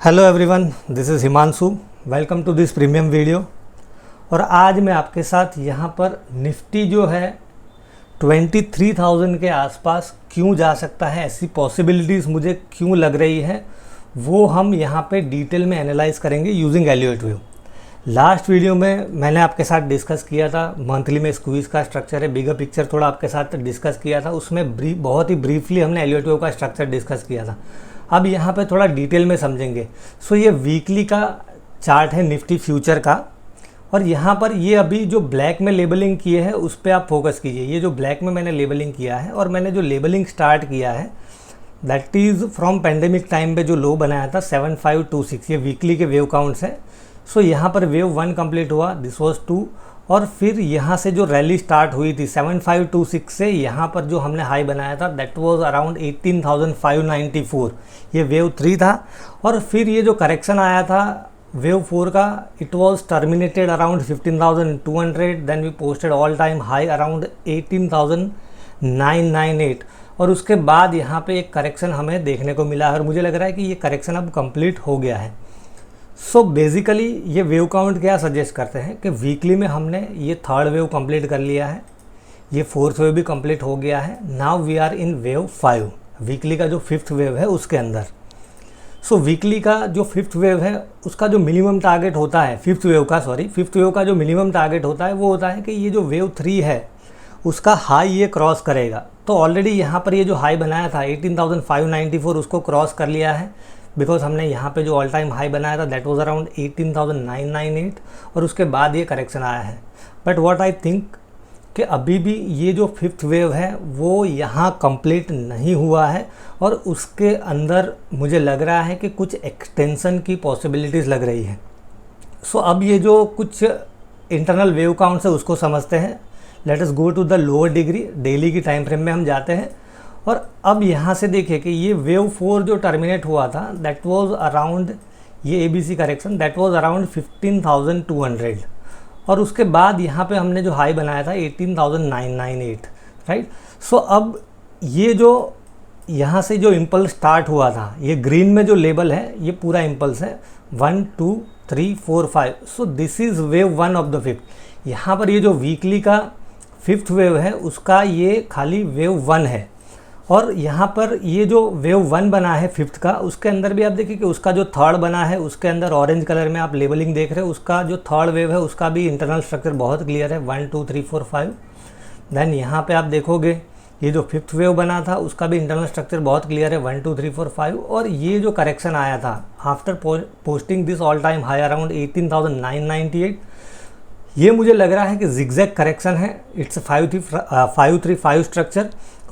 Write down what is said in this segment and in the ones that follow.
Hello everyone, this is Himanshu. Welcome to this premium video. और आज मैं आपके साथ यहाँ पर निफ्टी जो है 23,000 के आसपास क्यों जा सकता है, ऐसी पॉसिबिलिटीज़ मुझे क्यों लग रही है, वो हम यहाँ पे डिटेल में एनालाइज करेंगे using Elliott view. Last video में मैंने आपके साथ डिस्कस किया था मंथली में स्क्वीज़ का स्ट्रक्चर है, बिगर पिक्चर थोड़ा आपके साथ डिस्कस किया था। उसमें बहुत ही ब्रीफली हमने एलियट व्यू का स्ट्रक्चर डिस्कस किया था। अब यहाँ पे थोड़ा डिटेल में समझेंगे। सो ये वीकली का चार्ट है निफ्टी फ्यूचर का, और यहाँ पर ये अभी जो ब्लैक में लेबलिंग किए हैं उस पर आप फोकस कीजिए। ये जो ब्लैक में मैंने लेबलिंग किया है और मैंने जो लेबलिंग स्टार्ट किया है that is from pandemic time पे जो लो बनाया था 7526, ये वीकली के वेव काउंट्स हैं। सो यहाँ पर वेव 1 कंप्लीट हुआ, दिस वाज 2, और फिर यहाँ से जो रैली स्टार्ट हुई थी 7526 से यहाँ पर जो हमने हाई बनाया था दैट वाज अराउंड 18,594, ये वेव 3 था। और फिर ये जो करेक्शन आया था वेव 4 का, it was terminated around 15,200, then we posted all time high around 18,998, और उसके बाद यहाँ पे एक करेक्शन हमें देखने को मिला है और मुझे लग रहा है कि ये करेक्शन अब कंप्लीट हो गया है। सो बेसिकली ये वेव काउंट क्या सजेस्ट करते हैं कि वीकली में हमने ये थर्ड वेव कंप्लीट कर लिया है, ये फोर्थ वेव भी कंप्लीट हो गया है। Now we are in wave 5, weekly का जो फिफ्थ वेव है उसके अंदर। सो वीकली का जो फिफ्थ वेव है उसका जो मिनिमम टारगेट होता है, फिफ्थ वेव का जो मिनिमम टारगेट होता है वो होता है कि ये जो वेव 3 है उसका हाई ये क्रॉस करेगा। तो ऑलरेडी यहाँ पर ये जो हाई बनाया था 18,594 उसको क्रॉस कर लिया है, बिकॉज हमने यहाँ पे जो ऑल टाइम हाई बनाया था दैट वाज अराउंड 18,998, और उसके बाद ये करेक्शन आया है। बट व्हाट आई थिंक कि अभी भी ये जो फिफ्थ वेव है वो यहाँ कंप्लीट नहीं हुआ है, और उसके अंदर मुझे लग रहा है कि कुछ एक्सटेंशन की पॉसिबिलिटीज़ लग रही है। सो अब ये जो कुछ इंटरनल वेव काउंट्स है उसको समझते हैं। Let us go to the lower degree, daily की टाइम फ्रेम में हम जाते हैं। और अब यहाँ से देखिए कि ये वेव 4 जो टर्मिनेट हुआ था दैट वाज अराउंड, ये ABC correction that was around 15,200, और उसके बाद यहाँ पे हमने जो हाई बनाया था 18,998, राइट। सो अब ये जो यहाँ से जो इम्पल्स स्टार्ट हुआ था, ये ग्रीन में जो लेबल है ये पूरा इम्पल्स है 1 2 3 4 5। So this is wave 1 of the fifth. यहाँ पर ये जो वीकली का फिफ्थ वेव है उसका ये खाली वेव 1 है, और यहाँ पर ये जो वेव 1 बना है फिफ्थ का उसके अंदर भी आप देखिए कि उसका जो थर्ड बना है उसके अंदर ऑरेंज कलर में आप लेबलिंग देख रहे हो, उसका जो थर्ड वेव है उसका भी इंटरनल स्ट्रक्चर बहुत क्लियर है 1 2 3 4 5। देन यहाँ पे आप देखोगे ये जो फिफ्थ वेव बना था उसका भी इंटरनल स्ट्रक्चर बहुत क्लियर है 1 2 3 4 5। और ये जो करेक्शन आया था after posting this all time high around 18,998, ये मुझे लग रहा है कि जिगजैग करेक्शन है। इट्स 535 स्ट्रक्चर,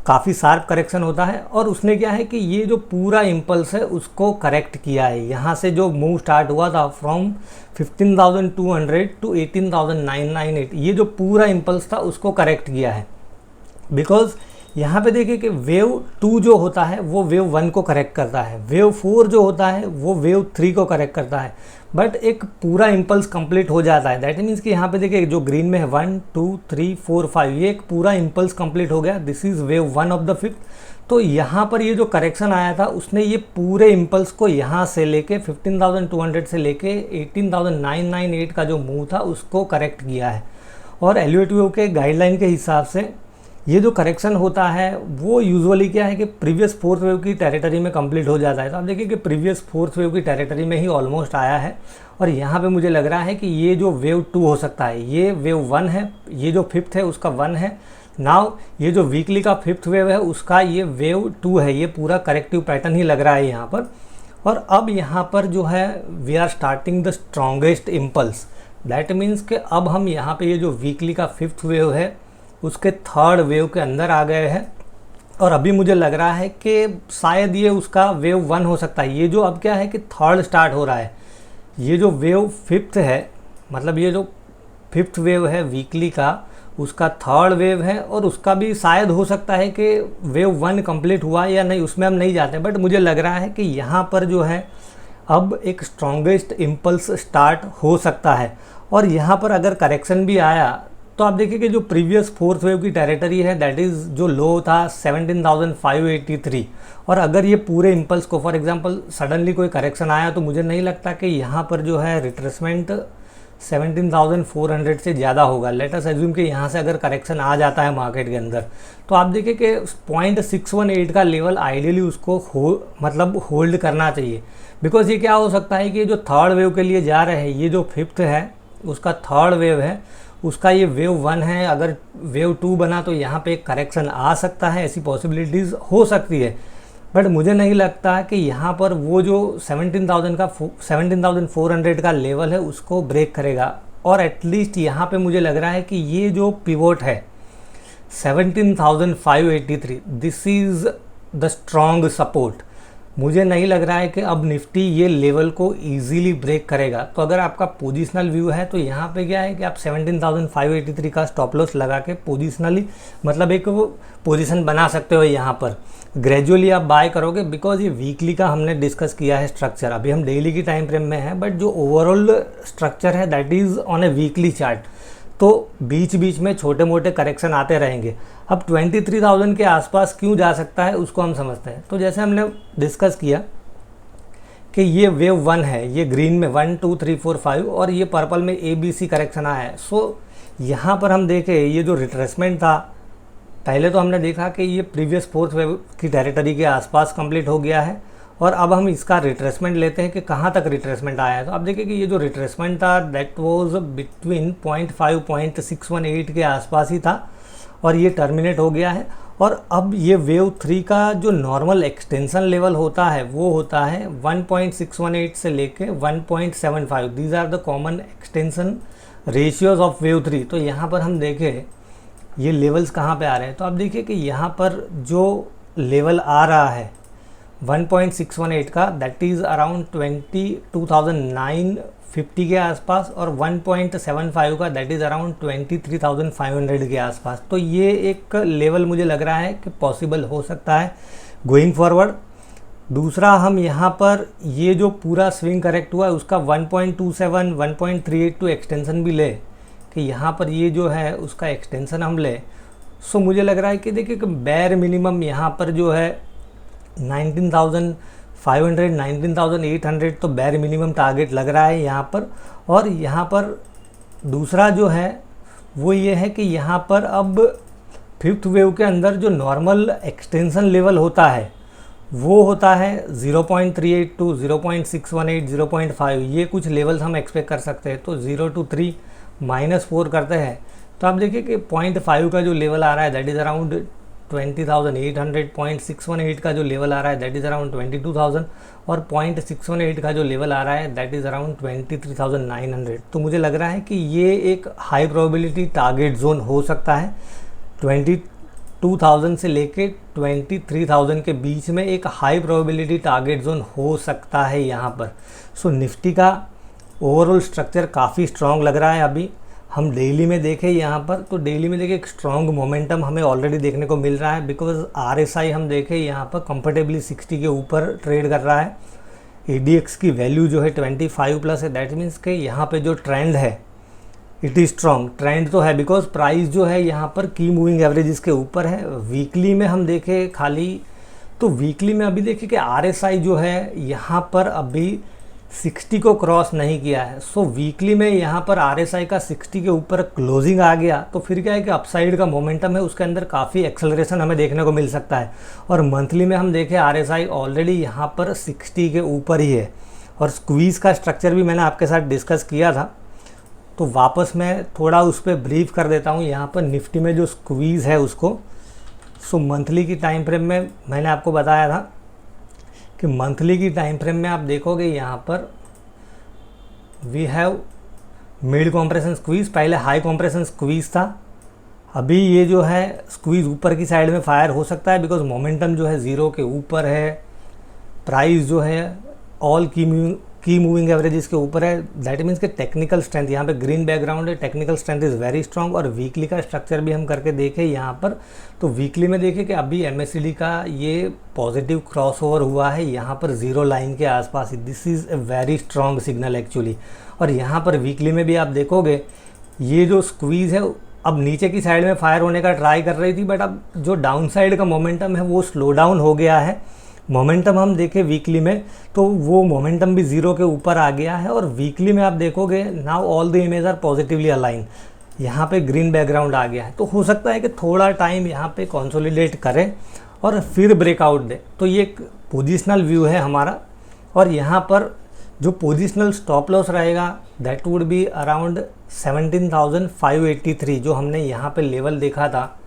काफ़ी शार्प करेक्शन होता है, और उसने क्या है कि ये जो पूरा इम्पल्स है उसको करेक्ट किया है। यहाँ से जो मूव स्टार्ट हुआ था फ्रॉम 15,200 टू 18,998, ये जो पूरा इम्पल्स था उसको करेक्ट किया है। बिकॉज यहाँ पे देखिए कि वेव 2 जो होता है वो वेव 1 को करेक्ट करता है, वेव 4 जो होता है वो वेव 3 को करेक्ट करता है, बट एक पूरा इम्पल्स कंप्लीट हो जाता है। दैट मीन्स कि यहाँ पे देखिए जो ग्रीन में है 1 2 3 4 5, ये एक पूरा इम्पल्स कंप्लीट हो गया। This is wave 1 of the fifth. तो यहाँ पर ये जो करेक्शन आया था उसने ये पूरे इम्पल्स को यहाँ से लेके 15,200 से लेके 18,998 का जो मूव था उसको करेक्ट किया है। और एलियट व्यू के गाइडलाइन के हिसाब से ये जो करेक्शन होता है वो यूजुअली क्या है कि प्रीवियस फोर्थ वेव की टेरिटरी में कंप्लीट हो जाता है। तो आप देखिए कि प्रीवियस फोर्थ वेव की टेरिटरी में ही ऑलमोस्ट आया है, और यहाँ पे मुझे लग रहा है कि ये जो वेव 2 हो सकता है, ये वेव 1 है, ये जो फिफ्थ है उसका 1 है। नाउ ये जो वीकली का फिफ्थ वेव है उसका ये वेव 2 है, ये पूरा करेक्टिव पैटर्न ही लग रहा है यहाँ पर। और अब यहाँ पर जो है we are starting the strongest impulse. That means कि अब हम यहाँ पे ये जो वीकली का फिफ्थ वेव है उसके थर्ड वेव के अंदर आ गए हैं, और अभी मुझे लग रहा है कि शायद ये उसका वेव 1 हो सकता है। ये जो अब क्या है कि थर्ड स्टार्ट हो रहा है, ये जो वेव फिफ्थ है, मतलब ये जो फिफ्थ वेव है वीकली का उसका थर्ड वेव है, और उसका भी शायद हो सकता है कि वेव 1 कंप्लीट हुआ या नहीं, उसमें हम नहीं जाते। बट मुझे लग रहा है कि यहाँ पर जो है अब एक स्ट्रॉन्गेस्ट इम्पल्स स्टार्ट हो सकता है, और यहाँ पर अगर करेक्शन भी आया तो आप देखिए कि जो प्रीवियस फोर्थ वेव की टेरिटरी है दैट इज़ जो लो था 17,583, और अगर ये पूरे इम्पल्स को फॉर एग्जांपल सडनली कोई करेक्शन आया तो मुझे नहीं लगता कि यहाँ पर जो है रिट्रेसमेंट 17,400 से ज़्यादा होगा। लेट अस एज्यूम कि यहाँ से अगर करेक्शन आ जाता है मार्केट के अंदर, तो आप देखिए कि 0.618 का लेवल आइडियली उसको मतलब होल्ड करना चाहिए। बिकॉज ये क्या हो सकता है कि जो थर्ड वेव के लिए जा रहे हैं, ये जो फिफ्थ है उसका थर्ड वेव है, उसका ये वेव 1 है, अगर वेव 2 बना तो यहाँ पे एक करेक्शन आ सकता है, ऐसी पॉसिबिलिटीज़ हो सकती है। बट मुझे नहीं लगता कि यहाँ पर वो जो 17,400 का लेवल है उसको ब्रेक करेगा। और एटलीस्ट यहाँ पे मुझे लग रहा है कि ये जो पिवोट है 17,583, this is the strong support. मुझे नहीं लग रहा है कि अब निफ्टी ये लेवल को इजीली ब्रेक करेगा। तो अगर आपका पोजिशनल व्यू है तो यहाँ पे क्या है कि आप 17,583 का स्टॉप लॉस लगा के पोजिशनली मतलब एक वो पोजीशन बना सकते हो। यहाँ पर ग्रेजुअली आप बाय करोगे, बिकॉज ये वीकली का हमने डिस्कस किया है स्ट्रक्चर, अभी हम डेली की टाइम फ्रेम में है, बट जो ओवरऑल स्ट्रक्चर है that is on A weekly chart. तो बीच बीच में छोटे मोटे करेक्शन आते रहेंगे। अब 23,000 के आसपास क्यों जा सकता है उसको हम समझते हैं। तो जैसे हमने डिस्कस किया कि ये वेव 1 है, ये ग्रीन में 1 2 3 4 5 और ये पर्पल में ABC करेक्शन आया है। सो यहाँ पर हम देखें ये जो रिट्रेसमेंट था, पहले तो हमने देखा कि ये प्रीवियस फोर्थ वेव की टेरिटरी के आसपास कंप्लीट हो गया है, और अब हम इसका रिट्रेसमेंट लेते हैं कि कहाँ तक रिट्रेसमेंट आया है। तो आप देखिए कि ये जो रिट्रेसमेंट था दैट वाज बिटवीन 0.618 के आसपास ही था, और ये टर्मिनेट हो गया है। और अब ये वेव 3 का जो नॉर्मल एक्सटेंशन लेवल होता है वो होता है 1.618 से लेके 1.75। These are the common extension ratios of wave 3। तो यहाँ पर हम देखें ये लेवल्स कहाँ पे आ रहे हैं, तो आप देखिए कि यहाँ पर जो लेवल आ रहा है 1.618 का दैट इज़ अराउंड 22,950 के आसपास, और 1.75 का दैट इज़ अराउंड 23,500 के आसपास। तो ये एक लेवल मुझे लग रहा है कि पॉसिबल हो सकता है गोइंग फॉरवर्ड। दूसरा, हम यहाँ पर ये जो पूरा स्विंग करेक्ट हुआ है उसका 1.27 1.382 एक्सटेंशन भी ले कि यहाँ पर ये जो है उसका एक्सटेंशन हम ले। सो मुझे लग रहा है कि देखिए कि बैर मिनिमम यहाँ पर जो है 19,500 19,800 तो बैर मिनिमम टारगेट लग रहा है यहाँ पर। और यहाँ पर दूसरा जो है वो ये है कि यहाँ पर अब फिफ्थ वेव के अंदर जो नॉर्मल एक्सटेंशन लेवल होता है वो होता है 0.382 0.618 0.5, ये कुछ लेवल्स हम एक्सपेक्ट कर सकते हैं। तो 0 to 3 -4 करते हैं तो आप देखिए कि 0.5 का जो लेवल आ रहा है दैट इज़ अराउंड 20,800, 0.618 का जो लेवल आ रहा है दैट इज़ अराउंड 22,000, और 0.618 का जो लेवल आ रहा है दैट इज़ अराउंड 23,900। तो मुझे लग रहा है कि ये एक हाई प्रोबेबिलिटी टारगेट जोन हो सकता है। 22,000 से लेके 23,000 के बीच में एक हाई प्रोबेबिलिटी टारगेट जोन हो सकता है यहाँ पर। सो निफ्टी का ओवरऑल स्ट्रक्चर काफ़ी स्ट्रॉन्ग लग रहा है। अभी हम डेली में देखें यहाँ पर, तो डेली में देखें एक स्ट्रॉन्ग मोमेंटम हमें ऑलरेडी देखने को मिल रहा है, बिकॉज RSI हम देखें यहाँ पर कंफर्टेबली 60 के ऊपर ट्रेड कर रहा है। ADX की वैल्यू जो है 25+ है, दैट मीन्स कि यहाँ पे जो ट्रेंड है इट इज़ स्ट्रॉन्ग। ट्रेंड तो है बिकॉज प्राइस जो है यहाँ पर की मूविंग एवरेजेस के ऊपर है। वीकली में हम देखें खाली, तो वीकली में अभी देखें कि RSI जो है यहाँ पर अभी 60 को क्रॉस नहीं किया है। सो वीकली में यहाँ पर RSI का 60 के ऊपर क्लोजिंग आ गया तो फिर क्या है कि अपसाइड का मोमेंटम है उसके अंदर काफ़ी एक्सेलरेशन हमें देखने को मिल सकता है। और मंथली में हम देखें RSI ऑलरेडी यहाँ पर 60 के ऊपर ही है। और स्क्वीज़ का स्ट्रक्चर भी मैंने आपके साथ डिस्कस किया था, तो वापस मैं थोड़ा उस पर ब्रीफ कर देता हूँ। यहाँ पर निफ्टी में जो स्क्वीज़ है उसको, सो मंथली की टाइम फ्रेम में मैंने आपको बताया था कि मंथली की टाइम फ्रेम में आप देखोगे यहाँ पर we have mid compression squeeze, पहले हाई कॉम्प्रेशन स्क्वीज़ था। अभी ये जो है स्क्वीज़ ऊपर की साइड में फायर हो सकता है बिकॉज मोमेंटम जो है 0 के ऊपर है, प्राइस जो है ऑल की मूविंग एवरेजेस के ऊपर है। दैट मीन्स कि टेक्निकल स्ट्रेंथ यहाँ पे ग्रीन बैकग्राउंड है, technical strength is very strong. और वीकली का स्ट्रक्चर भी हम करके देखें यहाँ पर, तो वीकली में देखें कि अभी MACD का ये पॉजिटिव क्रॉसओवर हुआ है यहाँ पर 0 लाइन के आसपास। This is a very strong signal actually. और यहाँ पर वीकली में भी आप देखोगे ये जो स्क्वीज़ है अब नीचे की साइड में फायर होने का ट्राई कर रही थी, बट अब जो डाउन साइड का मोमेंटम है वो स्लो डाउन हो गया है। मोमेंटम हम देखें वीकली में तो वो मोमेंटम भी ज़ीरो के ऊपर आ गया है, और वीकली में आप देखोगे now all the image are positively align. यहाँ पे ग्रीन बैकग्राउंड आ गया है, तो हो सकता है कि थोड़ा टाइम यहाँ पे कंसोलिडेट करें और फिर ब्रेकआउट दे। तो ये एक पोजिशनल व्यू है हमारा, और यहाँ पर जो पोजिशनल स्टॉप लॉस रहेगा दैट वुड बी अराउंड 17,583, जो हमने यहाँ पे लेवल देखा था।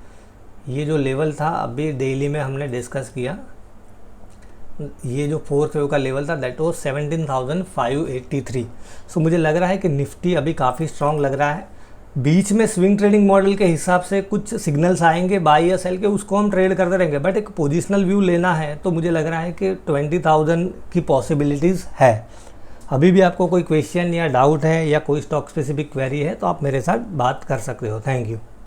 ये जो लेवल था अभी डेली में हमने डिस्कस किया, ये जो 4th वेव का लेवल था दैट वाज 17,583। सो मुझे लग रहा है कि निफ्टी अभी काफ़ी स्ट्रॉन्ग लग रहा है। बीच में स्विंग ट्रेडिंग मॉडल के हिसाब से कुछ सिग्नल्स आएंगे बाई या सेल के, उसको हम ट्रेड करते रहेंगे, बट एक पोजिशनल व्यू लेना है तो मुझे लग रहा है कि 20,000 की पॉसिबिलिटीज़ है। अभी भी आपको कोई क्वेश्चन या डाउट है या कोई स्टॉक स्पेसिफिक क्वेरी है तो आप मेरे साथ बात कर सकते हो। Thank you.